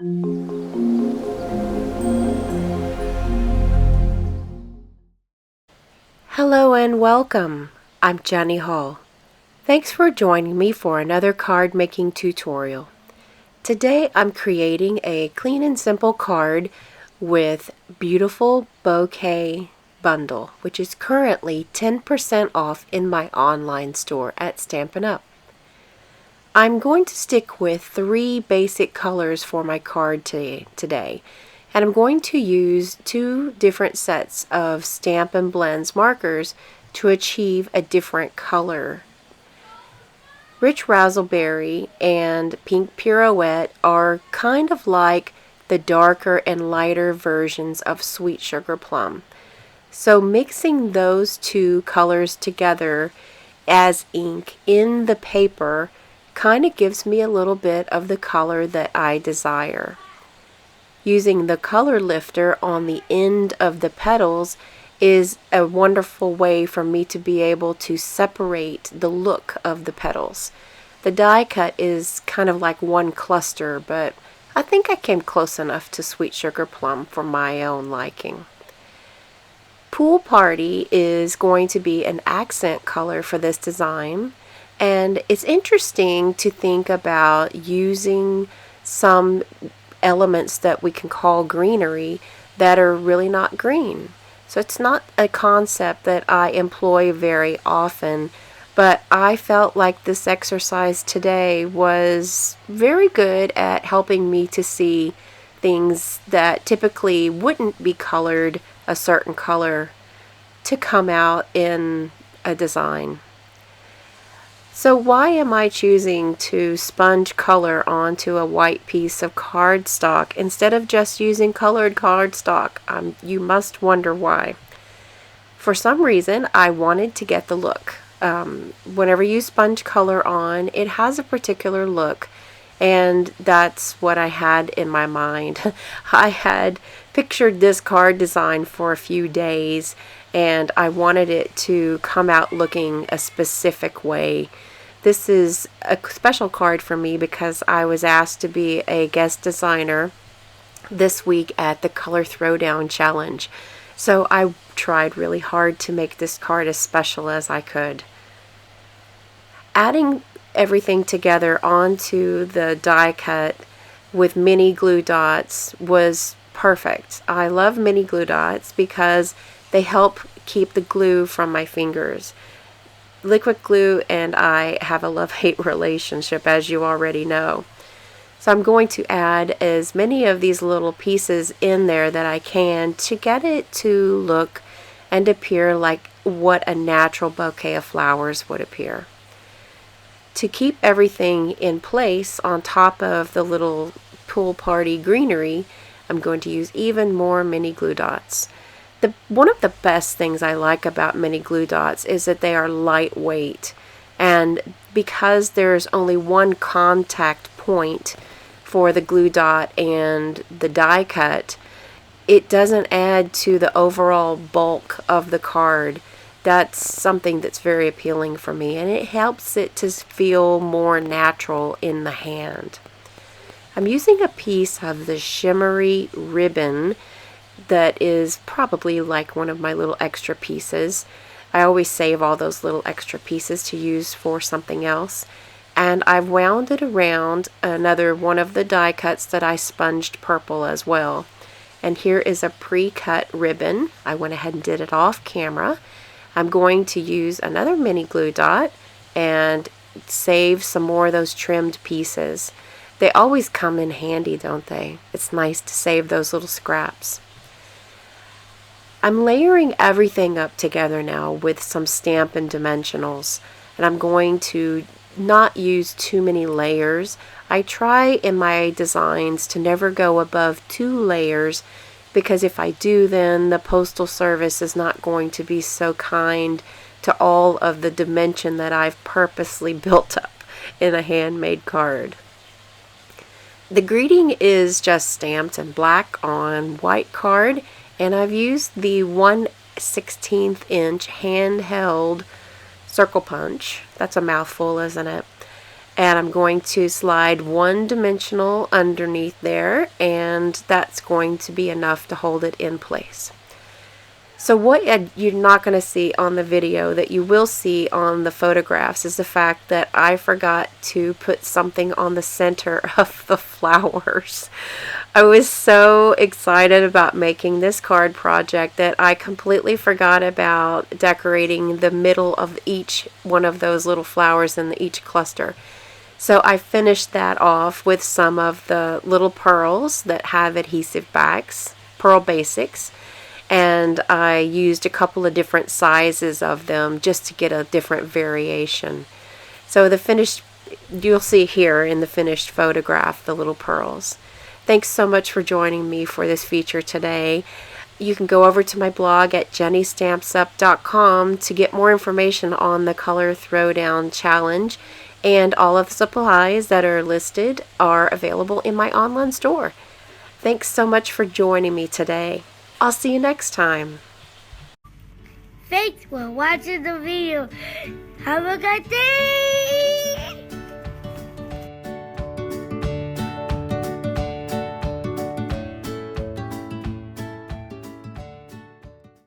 Hello and welcome. I'm Jenny Hall. Thanks for joining me for another card making tutorial. Today I'm creating a clean and simple card with Beautiful Bouquet bundle, which is currently 10% off in my online store at Stampin Up. I'm going to stick with 3 basic colors for my card today. And I'm going to use 2 different sets of Stampin' Blends markers to achieve a different color. Rich Razzleberry and Pink Pirouette are kind of like the darker and lighter versions of Sweet Sugar Plum. So mixing those 2 colors together as ink in the paper kind of gives me a little bit of the color that I desire. Using the color lifter on the end of the petals is a wonderful way for me to be able to separate the look of the petals. The die cut is kind of like one cluster, but I think I came close enough to Sweet Sugar Plum for my own liking. Pool Party is going to be an accent color for this design, and it's interesting to think about using some elements that we can call greenery that are really not green. So it's not a concept that I employ very often, but I felt like this exercise today was very good at helping me to see things that typically wouldn't be colored a certain color to come out in a design. So why am I choosing to sponge color onto a white piece of cardstock instead of just using colored cardstock? You must wonder why. For some reason, I wanted to get the look. Whenever you sponge color on, it has a particular look, and that's what I had in my mind. I had pictured this card design for a few days, and I wanted it to come out looking a specific way. This is a special card for me because I was asked to be a guest designer this week at the Color Throwdown challenge. So I tried really hard to make this card as special as I could. Adding everything together onto the die cut with mini glue dots was perfect. I love mini glue dots because they help keep the glue from my fingers. Liquid glue and I have a love-hate relationship, as you already know. So I'm going to add as many of these little pieces in there that I can to get it to look and appear like what a natural bouquet of flowers would appear. To keep everything in place on top of the little pool party greenery, I'm going to use even more mini glue dots. One of the best things I like about mini glue dots is that they are lightweight, and because there's only one contact point for the glue dot and the die cut, it doesn't add to the overall bulk of the card. That's something that's very appealing for me, and it helps it to feel more natural in the hand. I'm using a piece of the shimmery ribbon that is probably like one of my little extra pieces. I always save all those little extra pieces to use for something else. And I've wound it around another one of the die cuts that I sponged purple as well. And here is a pre-cut ribbon. I went ahead and did it off camera. I'm going to use another mini glue dot and save some more of those trimmed pieces. They always come in handy, don't they? It's nice to save those little scraps. I'm layering everything up together now with some Stampin' Dimensionals, and I'm going to not use too many layers. I try in my designs to never go above 2 layers, because if I do, then the Postal Service is not going to be so kind to all of the dimension that I've purposely built up in a handmade card. The greeting is just stamped in black on white card, and I've used the 1/16 inch handheld circle punch. That's a mouthful, isn't it? And I'm going to slide one dimensional underneath there, and that's going to be enough to hold it in place. So what you're not going to see on the video that you will see on the photographs is the fact that I forgot to put something on the center of the flowers. I was so excited about making this card project that I completely forgot about decorating the middle of each one of those little flowers in each cluster. So I finished that off with some of the little pearls that have adhesive backs, pearl basics. And I used a couple of different sizes of them just to get a different variation. So the finished, you'll see here in the finished photograph, the little pearls. Thanks so much for joining me for this feature today. You can go over to my blog at jennystampsup.com to get more information on the Color Throwdown challenge, and all of the supplies that are listed are available in my online store. Thanks so much for joining me today. I'll see you next time. Thanks for watching the video. Have a good day.